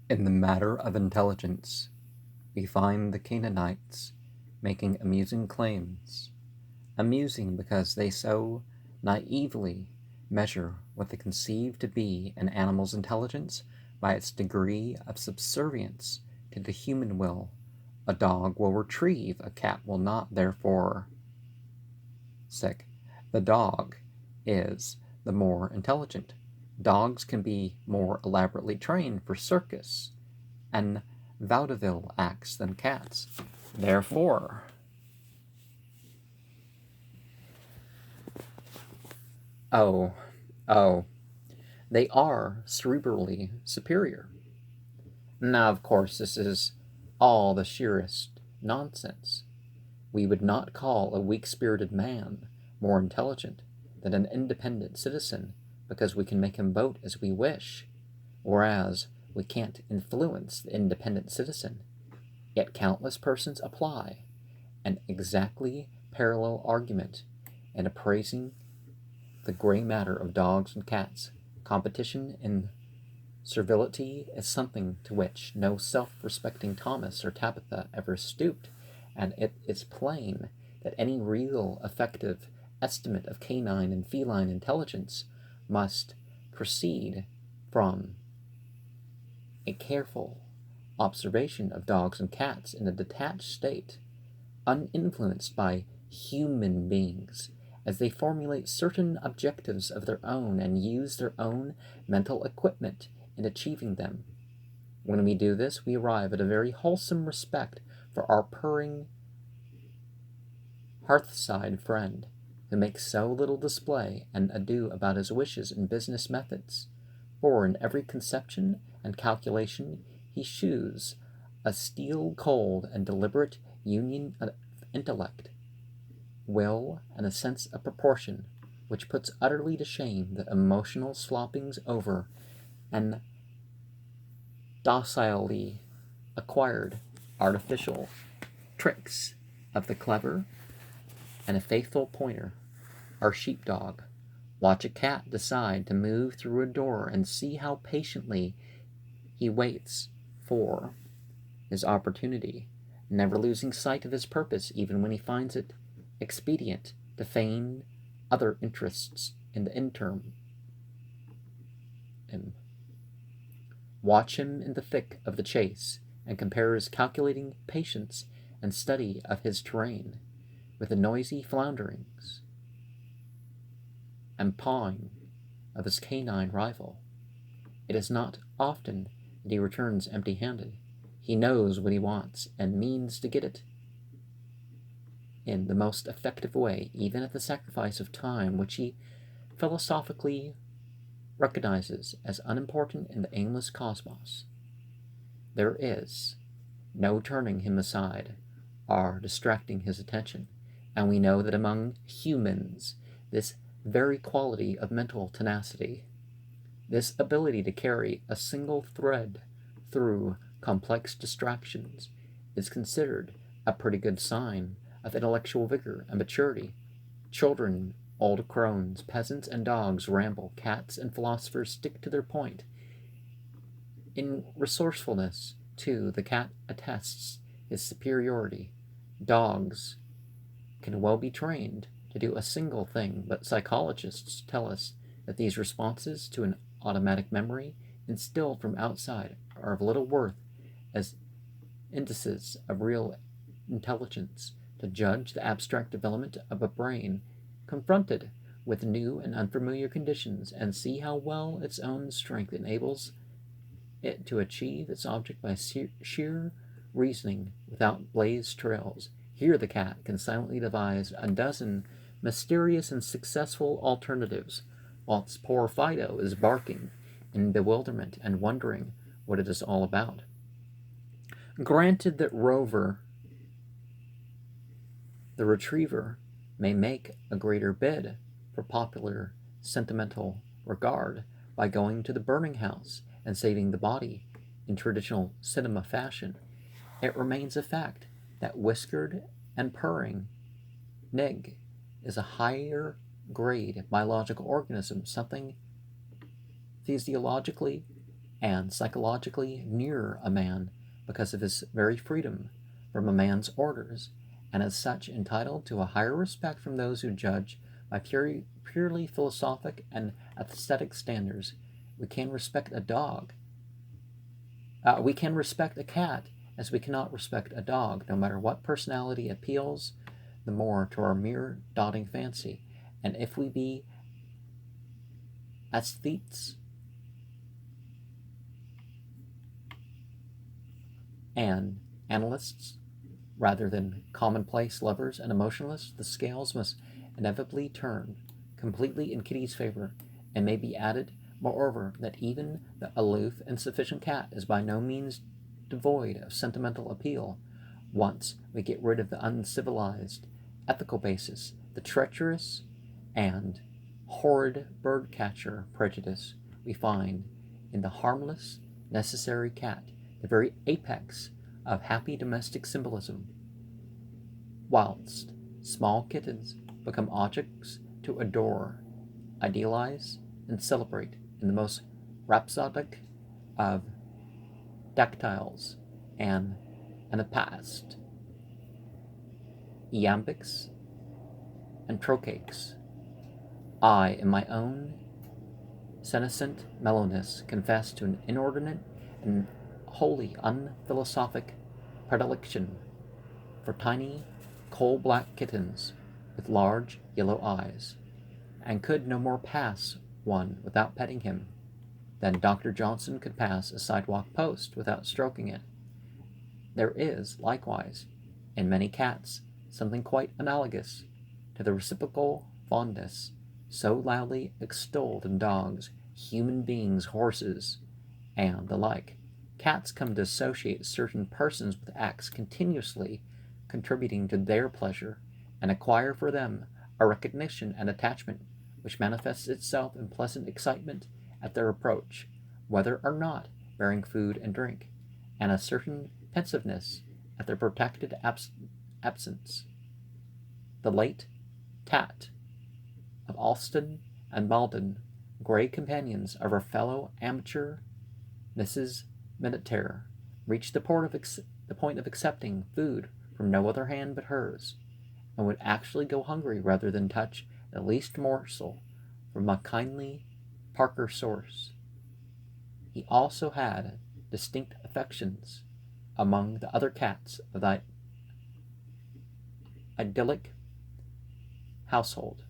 In the matter of intelligence, we find the Canaanites making amusing claims, amusing because they so naively measure what they conceive to be an animal's intelligence by its degree of subservience to the human will. A dog will retrieve, a cat will not, therefore. The dog is the more intelligent. Dogs can be more elaborately trained for circus and vaudeville acts than cats. Therefore, oh, oh, they are cerebrally superior. Now, of course, this is all the sheerest nonsense. We would not call a weak-spirited man more intelligent than an independent citizen because we can make him vote as we wish, whereas we can't influence the independent citizen. Yet countless persons apply an exactly parallel argument in appraising the gray matter of dogs and cats. Competition in servility is something to which no self-respecting Thomas or Tabitha ever stooped, and it is plain that any real effective estimate of canine and feline intelligence must proceed from a careful observation of dogs and cats in a detached state, uninfluenced by human beings, as they formulate certain objectives of their own and use their own mental equipment in achieving them. When we do this, we arrive at a very wholesome respect for our purring hearthside friend, who makes so little display and ado about his wishes and business methods, for in every conception and calculation he shews a steel-cold and deliberate union of intellect, will, and a sense of proportion, which puts utterly to shame the emotional sloppings over and docilely acquired artificial tricks of the clever and a faithful pointer. Our sheepdog. Watch a cat decide to move through a door and see how patiently he waits for his opportunity, never losing sight of his purpose even when he finds it expedient to feign other interests in the interim. Watch him in the thick of the chase, and compare his calculating patience and study of his terrain with the noisy flounderings and pawing of his canine rival. It is not often that he returns empty-handed. He knows what he wants and means to get it in the most effective way, even at the sacrifice of time, which he philosophically recognizes as unimportant in the aimless cosmos. There is no turning him aside or distracting his attention, and we know that among humans this very quality of mental tenacity, this ability to carry a single thread through complex distractions, is considered a pretty good sign of intellectual vigor and maturity. Children, old crones, peasants, and dogs ramble. Cats and philosophers stick to their point. In resourcefulness, too, the cat attests his superiority. Dogs can well be trained to do a single thing, but psychologists tell us that these responses to an automatic memory instilled from outside are of little worth as indices of real intelligence. To judge the abstract development of a brain confronted with new and unfamiliar conditions, and see how well its own strength enables it to achieve its object by sheer reasoning without blazed trails. Here the cat can silently devise a dozen mysterious and successful alternatives, whilst poor Fido is barking in bewilderment and wondering what it is all about. Granted that Rover, the retriever, may make a greater bid for popular sentimental regard by going to the burning house and saving the body in traditional cinema fashion, it remains a fact that whiskered and purring Nig is a higher grade biological organism, something physiologically and psychologically nearer a man because of his very freedom from a man's orders, and as such entitled to a higher respect from those who judge by purely philosophic and aesthetic standards. We can respect a dog. We can respect a cat as we cannot respect a dog, no matter what personality appeals the more to our mere dotting fancy. And if we be aesthetes and analysts rather than commonplace lovers and emotionalists, the scales must inevitably turn completely in Kitty's favor, and may be added, moreover, that even the aloof, insufficient cat is by no means devoid of sentimental appeal. Once we get rid of the uncivilized ethical basis, the treacherous and horrid bird-catcher prejudice we find in the harmless, necessary cat, the very apex of happy domestic symbolism, whilst small kittens become objects to adore, idealize, and celebrate in the most rhapsodic of dactyls and anapast, iambics, and trochaics. I, in my own senescent mellowness, confess to an inordinate and wholly unphilosophic predilection for tiny, coal-black kittens with large yellow eyes, and could no more pass one without petting him than Dr. Johnson could pass a sidewalk post without stroking it. There is, likewise, in many cats something quite analogous to the reciprocal fondness so loudly extolled in dogs, human beings, horses, and the like. Cats come to associate certain persons with acts continuously contributing to their pleasure, and acquire for them a recognition and attachment which manifests itself in pleasant excitement at their approach, whether or not bearing food and drink, and a certain pensiveness at their protected absence. The late Tat of Alston and Malden, grey companions of our fellow amateur Mrs. Minutair, reached the point of accepting food from no other hand but hers, and would actually go hungry rather than touch the least morsel from a kindly Parker source. He also had distinct affections among the other cats of that idyllic household,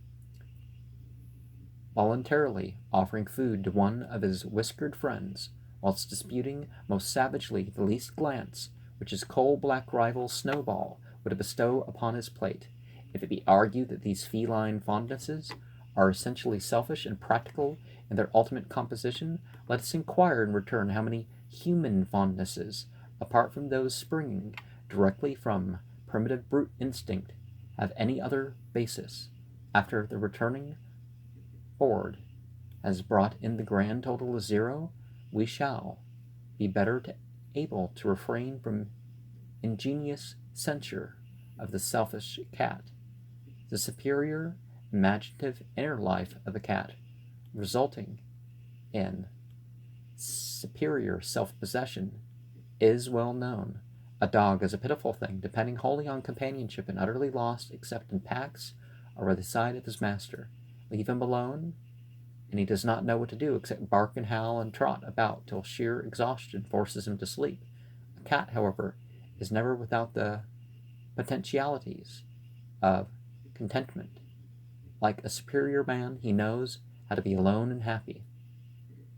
voluntarily offering food to one of his whiskered friends, whilst disputing most savagely the least glance which his coal-black rival Snowball would bestow upon his plate. If it be argued that these feline fondnesses are essentially selfish and practical in their ultimate composition, let us inquire in return how many human fondnesses, apart from those springing directly from primitive brute instinct, have any other basis, after the returning board has brought in the grand total of 0. We shall be better able to refrain from ingenious censure of the selfish cat. The superior imaginative inner life of the cat, resulting in superior self-possession, is well known. A dog is a pitiful thing, depending wholly on companionship and utterly lost except in packs or by the side of his master. Leave him alone, and he does not know what to do except bark and howl and trot about till sheer exhaustion forces him to sleep. A cat, however, is never without the potentialities of contentment. Like a superior man, he knows how to be alone and happy.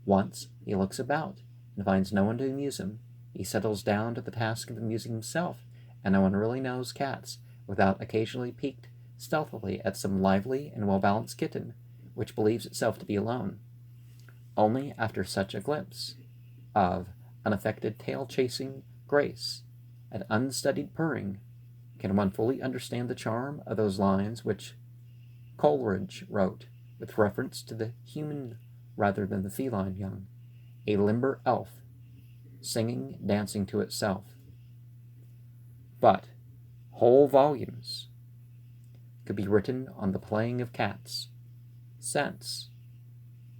Once he looks about and finds no one to amuse him, he settles down to the task of amusing himself, and no one really knows cats without occasionally peeked stealthily at some lively and well-balanced kitten which believes itself to be alone. Only after such a glimpse of unaffected tail-chasing grace and unstudied purring can one fully understand the charm of those lines which Coleridge wrote with reference to the human rather than the feline young, a limber elf singing, dancing to itself. But whole volumes could be written on the playing of cats, since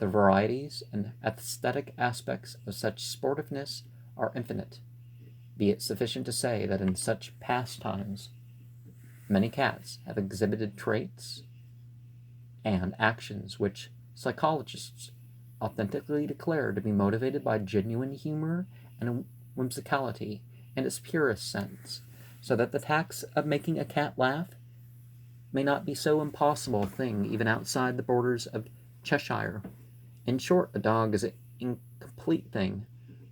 The varieties and aesthetic aspects of such sportiveness are infinite. Be it sufficient to say that in such pastimes many cats have exhibited traits and actions which psychologists authentically declare to be motivated by genuine humor and whimsicality in its purest sense, so that the task of making a cat laugh may not be so impossible a thing even outside the borders of Cheshire. In short, a dog is an incomplete thing.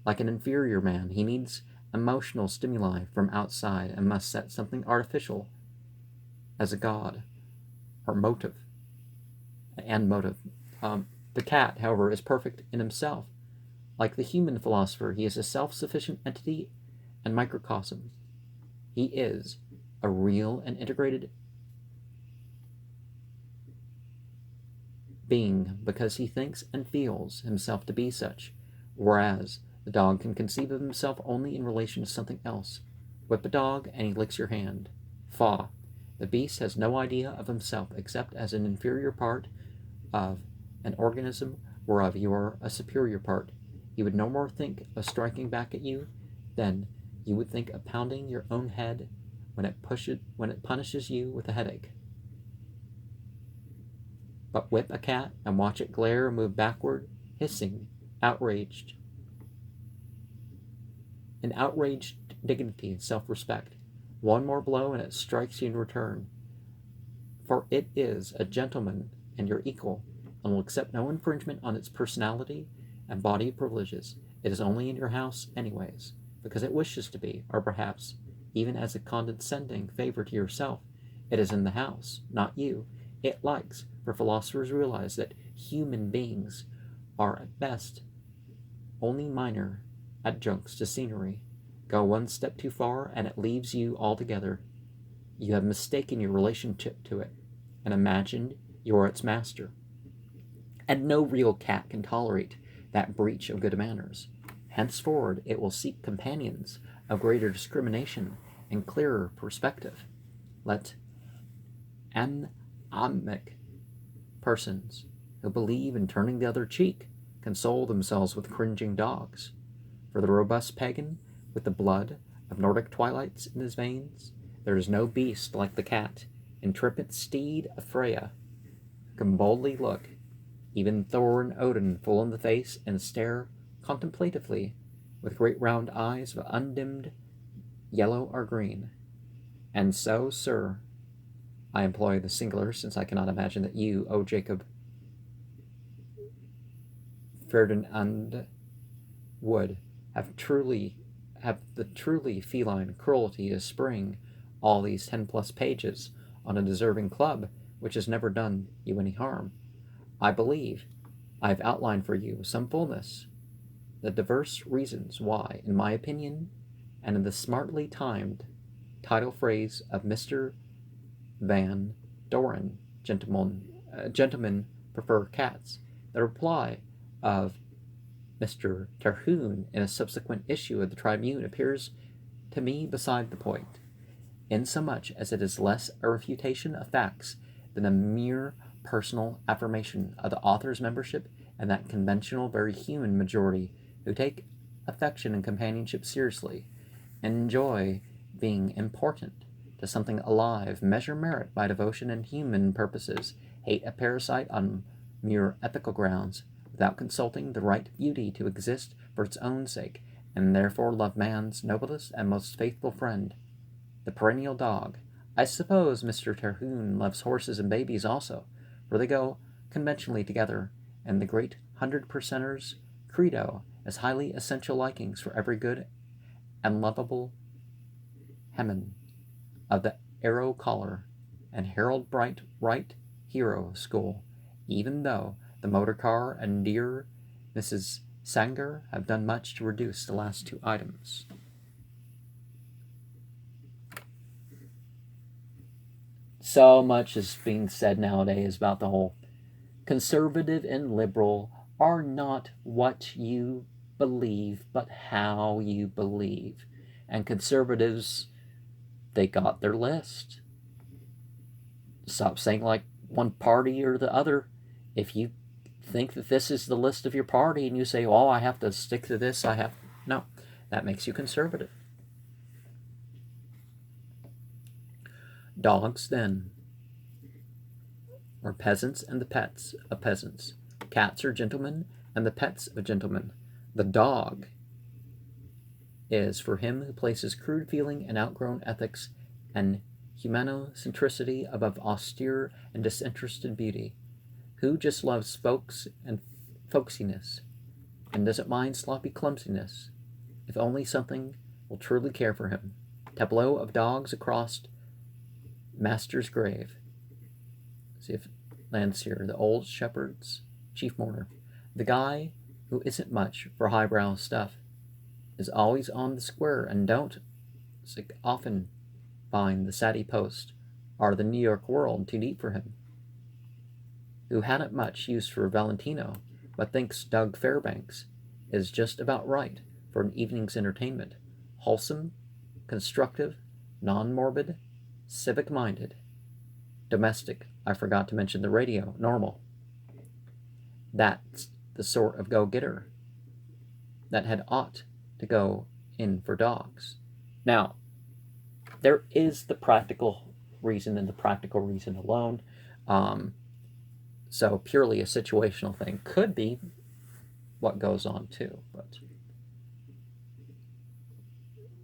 Like an inferior man, he needs emotional stimuli from outside and must set something artificial as a god or motive. The cat, however, is perfect in himself. Like the human philosopher, he is a self-sufficient entity and microcosm. He is a real and integrated being because he thinks and feels himself to be such, whereas the dog can conceive of himself only in relation to something else. Whip a dog and he licks your hand. Faugh! The beast has no idea of himself except as an inferior part of an organism whereof you are a superior part. He would no more think of striking back at you than you would think of pounding your own head when it punishes you with a headache. But whip a cat and watch it glare and move backward, hissing, outraged. In outraged dignity and self-respect. One more blow and it strikes you in return. For it is a gentleman and your equal, and will accept no infringement on its personality and body privileges. It is only in your house anyways, because it wishes to be, or perhaps, even as a condescending favor to yourself, it is in the house, not you. It likes, for philosophers realize that human beings are at best only minor adjuncts to scenery. Go one step too far and it leaves you altogether. You have mistaken your relationship to it, and imagined you are its master. And no real cat can tolerate that breach of good manners. Henceforward it will seek companions of greater discrimination and clearer perspective. Let anemic persons who believe in turning the other cheek console themselves with cringing dogs. For the robust pagan, with the blood of Nordic twilights in his veins, there is no beast like the cat, intrepid steed of Freya, who can boldly look even Thor and Odin full in the face and stare contemplatively with great round eyes of undimmed yellow or green. And so, sir, I employ the singular, since I cannot imagine that you, O Jacob Ferdinand, would have the truly feline cruelty to spring all these 10+ pages on a deserving club which has never done you any harm. I believe I have outlined for you with some fullness the diverse reasons why, in my opinion, and in the smartly timed title phrase of Mr. Van Doren, gentlemen prefer cats, the reply of Mr. Terhune in a subsequent issue of the Tribune appears to me beside the point, insomuch as it is less a refutation of facts than a mere personal affirmation of the author's membership in that conventional, very human majority who take affection and companionship seriously, enjoy being important to something alive, measure merit by devotion and human purposes, hate a parasite on mere ethical grounds, without consulting the right beauty to exist for its own sake, and therefore love man's noblest and most faithful friend, the perennial dog. I suppose Mr. Terhune loves horses and babies also, for they go conventionally together, and the great 100%ers' credo as highly essential likings for every good and lovable Heman of the Arrow Collar and Harold Bright Wright Hero School, even though the motor car and dear Mrs. Sanger have done much to reduce the last two items. So much is being said nowadays about the whole conservative and liberal are not what you believe, but how you believe. And conservatives, they got their list. Stop saying like one party or the other. If you think that this is the list of your party and you say, oh, I have to stick to this, no, that makes you conservative. Dogs, then, are peasants and the pets of peasants. Cats are gentlemen and the pets of gentlemen. The dog is for him who places crude feeling and outgrown ethics and humanocentricity above austere and disinterested beauty, who just loves folks and folksiness, and doesn't mind sloppy clumsiness, if only something will truly care for him. Tableau of dogs across master's grave. See if lands here. The old shepherd's chief mourner. The guy who isn't much for highbrow stuff is always on the square and don't often find the Saturday Post or the New York World too deep for him. Who hadn't much use for Valentino, but thinks Doug Fairbanks is just about right for an evening's entertainment. Wholesome, constructive, non-morbid, civic-minded. Domestic, I forgot to mention the radio, normal. That's the sort of go-getter that had ought to go in for dogs. Now, there is the practical reason and the practical reason alone. So purely a situational thing could be what goes on too. But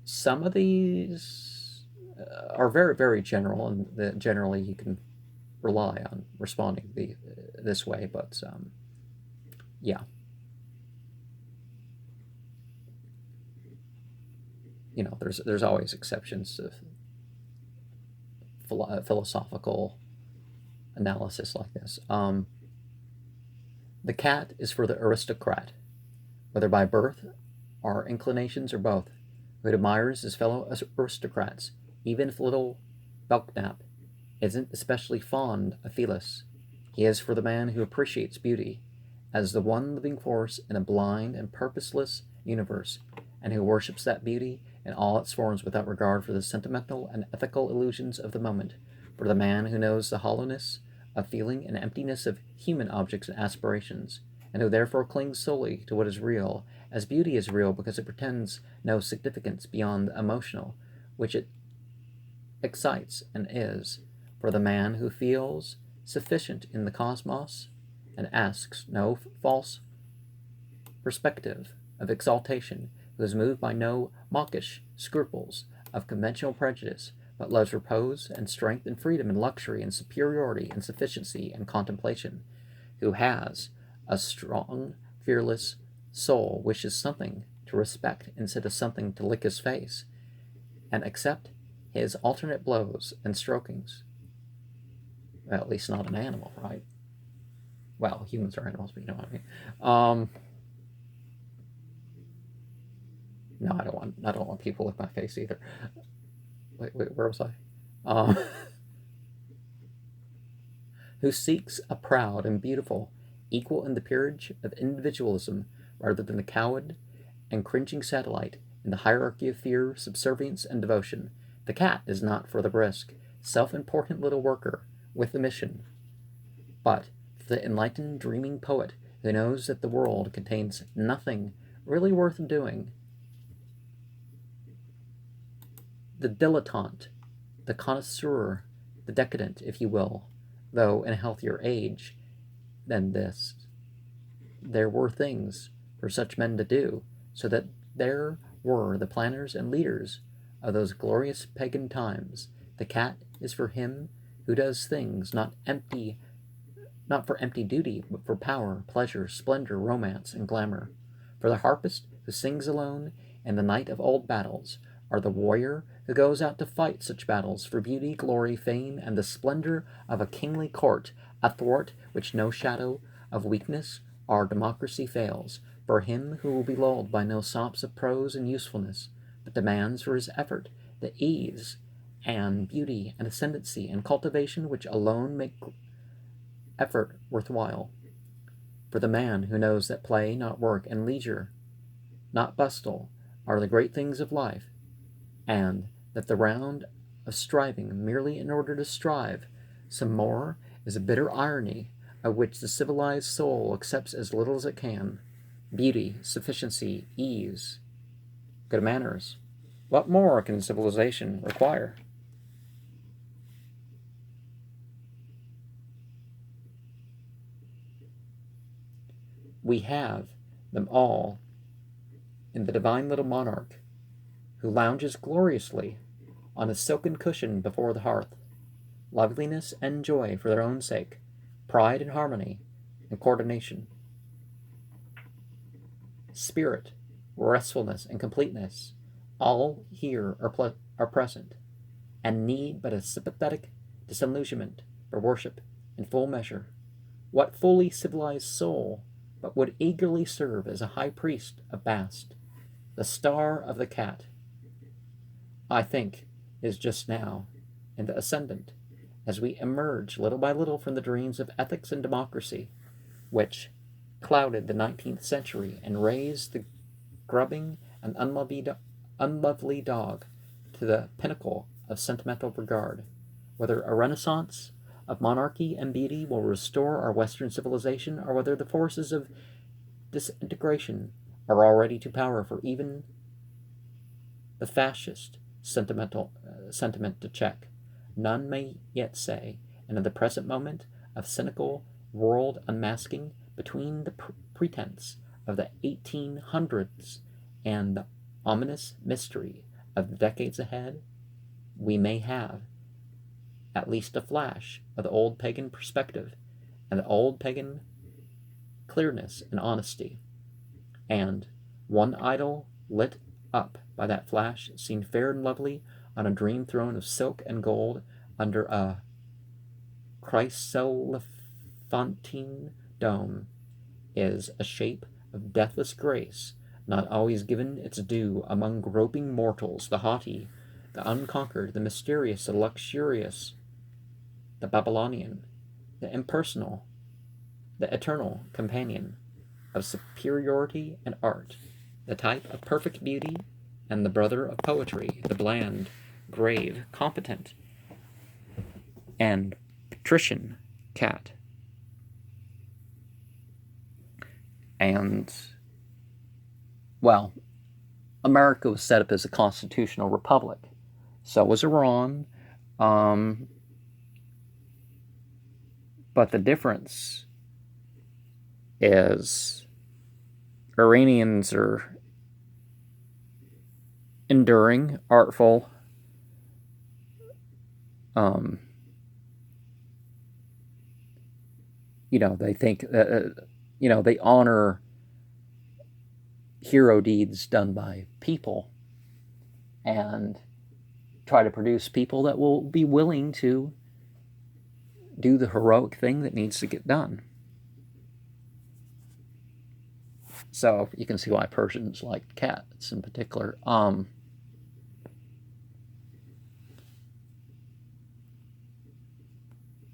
some of these are very, very general, and generally you can rely on responding this way. But yeah. You know, there's always exceptions to philosophical analysis like this. The cat is for the aristocrat, whether by birth or inclinations or both, who admires his fellow aristocrats, even if little Belknap isn't especially fond of Phyllis. He is for the man who appreciates beauty as the one living force in a blind and purposeless universe, and who worships that beauty in all its forms without regard for the sentimental and ethical illusions of the moment, for the man who knows the hollowness of feeling and emptiness of human objects and aspirations, and who therefore clings solely to what is real, as beauty is real because it pretends no significance beyond the emotional, which it excites and is, for the man who feels sufficient in the cosmos and asks no false perspective of exaltation, who is moved by no mawkish scruples of conventional prejudice, but loves repose and strength and freedom and luxury and superiority and sufficiency and contemplation, who has a strong, fearless soul, wishes something to respect instead of something to lick his face, and accept his alternate blows and strokings. Well, at least not an animal, right? Well, humans are animals, but you know what I mean. No, I don't want people with my face either. Wait, where was I? Who seeks a proud and beautiful, equal in the peerage of individualism, rather than a coward and cringing satellite in the hierarchy of fear, subservience, and devotion. The cat is not for the brisk, self-important little worker with a mission, but for the enlightened, dreaming poet who knows that the world contains nothing really worth doing. The dilettante, the connoisseur, the decadent, if you will, though in a healthier age than this, there were things for such men to do, so that there were the planners and leaders of those glorious pagan times. The cat is for him who does things not for empty duty, but for power, pleasure, splendor, romance, and glamour. For the harpist who sings alone in the night of old battles, or the warrior who goes out to fight such battles for beauty, glory, fame, and the splendor of a kingly court, athwart which no shadow of weakness or democracy fails, for him who will be lulled by no sops of prose and usefulness, but demands for his effort the ease and beauty and ascendancy and cultivation which alone make effort worthwhile. For the man who knows that play, not work, and leisure, not bustle, are the great things of life, and that the round of striving merely in order to strive some more is a bitter irony of which the civilized soul accepts as little as it can. Beauty, sufficiency, ease, good manners. What more can civilization require? We have them all in the divine little monarch who lounges gloriously on a silken cushion before the hearth. Loveliness and joy for their own sake, pride and harmony and coordination, spirit, restfulness, and completeness, all here are present, and need but a sympathetic disillusionment for worship in full measure. What fully civilized soul but would eagerly serve as a high priest of Bast, the star of the cat, I think, is just now in the ascendant, as we emerge little by little from the dreams of ethics and democracy, which clouded the 19th century and raised the grubbing and unlovely dog to the pinnacle of sentimental regard. Whether a renaissance of monarchy and beauty will restore our Western civilization, or whether the forces of disintegration are already too powerful for even the fascist sentiment to check, none may yet say, and in the present moment of cynical world unmasking, between the pretense of the 1800s and the ominous mystery of the decades ahead, we may have at least a flash of the old pagan perspective and the old pagan clearness and honesty, and one idol lit up by that flash, seen fair and lovely on a dream throne of silk and gold under a chryselephantine dome, is a shape of deathless grace, not always given its due among groping mortals, the haughty, the unconquered, the mysterious, the luxurious, the Babylonian, the impersonal, the eternal companion of superiority and art, the type of perfect beauty and the brother of poetry, the bland, grave, competent, and patrician cat. And, well, America was set up as a constitutional republic. So was Iran. But the difference is Iranians are enduring, artful, they think, they honor hero deeds done by people and try to produce people that will be willing to do the heroic thing that needs to get done. So you can see why Persians like cats in particular.